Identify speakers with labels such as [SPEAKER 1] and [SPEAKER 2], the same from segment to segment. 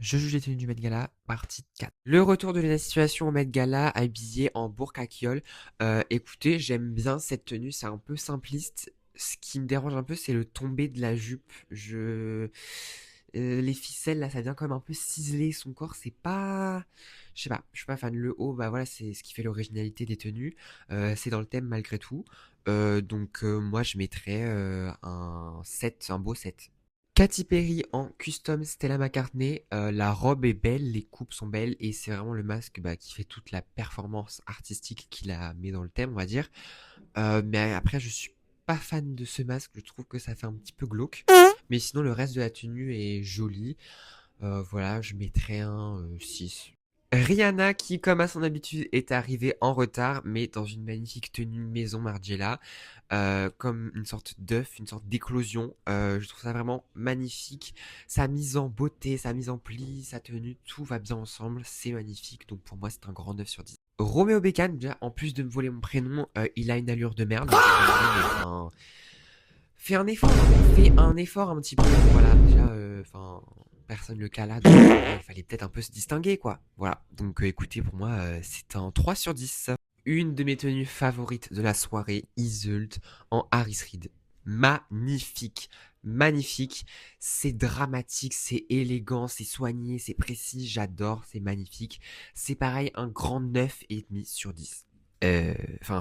[SPEAKER 1] Je juge les tenues du Met Gala, partie 4. Le retour de la situation au Met Gala, habillé en burqa-kiol. Écoutez, j'aime bien cette tenue, c'est un peu simpliste. Ce qui me dérange un peu, c'est le tombé de la jupe. Les ficelles, là, ça vient quand même un peu ciseler son corps. C'est pas... Je sais pas, je suis pas fan. Le haut, bah voilà, c'est ce qui fait l'originalité des tenues. C'est dans le thème malgré tout. Moi, je mettrais un 7, un beau 7. Katy Perry en custom Stella McCartney. La robe est belle, les coupes sont belles et c'est vraiment le masque qui fait toute la performance artistique qui la met dans le thème, on va dire. Mais après, je suis pas fan de ce masque, je trouve que ça fait un petit peu glauque. Mais sinon, le reste de la tenue est joli. Voilà, je mettrais un 6. Rihanna qui, comme à son habitude, est arrivée en retard, mais dans une magnifique tenue maison Margiela, comme une sorte d'œuf, une sorte d'éclosion. Je trouve ça vraiment magnifique. Sa mise en beauté, sa mise en pli, sa tenue, tout va bien ensemble. C'est magnifique. Donc pour moi, c'est un grand 9 sur 10. Roméo Beckham, déjà, en plus de me voler mon prénom, il a une allure de merde. Fais un effort, fais un effort un petit peu. Voilà, déjà, personne le cala, donc il fallait peut-être un peu se distinguer, quoi. Voilà, donc écoutez, pour moi, c'est un 3 sur 10. Une de mes tenues favorites de la soirée, Iseult en Harris Reid. Magnifique, magnifique. C'est dramatique, c'est élégant, c'est soigné, c'est précis. J'adore, c'est magnifique. C'est pareil, un grand 9,5 sur 10.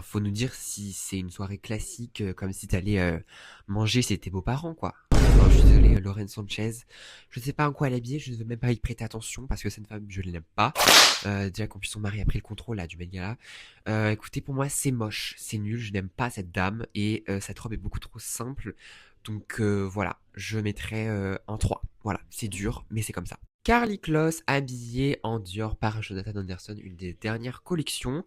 [SPEAKER 1] Faut nous dire si c'est une soirée classique, comme si t'allais manger chez tes beaux-parents, quoi. Enfin, je suis désolé, Lauren Sanchez. Je ne sais pas en quoi elle est habillée, je ne veux même pas y prêter attention parce que cette femme, je ne l'aime pas. Déjà qu'en plus son mari a pris le contrôle là du Met Gala. Écoutez, pour moi, c'est moche, c'est nul, je n'aime pas cette dame et cette robe est beaucoup trop simple. Voilà, je mettrais un 3. Voilà, c'est dur, mais c'est comme ça. Carly Kloss habillée en Dior par Jonathan Anderson, une des dernières collections.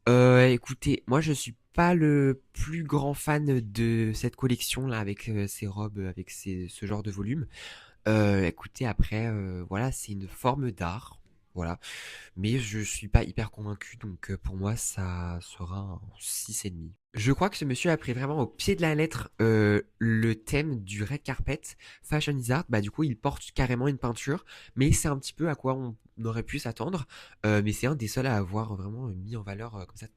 [SPEAKER 1] Écoutez, moi je suis pas le plus grand fan de cette collection là avec ces robes, avec ce genre de volume. Écoutez, après, voilà, c'est une forme d'art, voilà. Mais je suis pas hyper convaincu, donc pour moi ça sera un 6,5. Je crois que ce monsieur a pris vraiment au pied de la lettre le thème du red carpet Fashion is Art. Bah du coup il porte carrément une peinture, mais c'est un petit peu à quoi on aurait pu s'attendre. Mais c'est un des seuls à avoir vraiment mis en valeur comme ça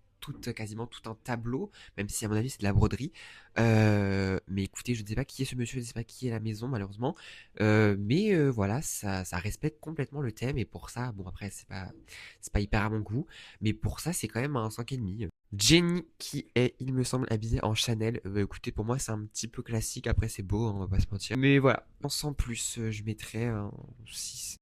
[SPEAKER 1] quasiment tout un tableau, même si à mon avis c'est de la broderie. Mais écoutez, je ne sais pas qui est ce monsieur, je ne sais pas qui est la maison malheureusement. Voilà, ça respecte complètement le thème et pour ça, bon après c'est pas hyper à mon goût, mais pour ça c'est quand même un 5,5. Jenny qui est, il me semble, habillée en Chanel. Écoutez, pour moi c'est un petit peu classique, après c'est beau, hein, on va pas se mentir. Mais voilà, sans plus, je mettrais un 6.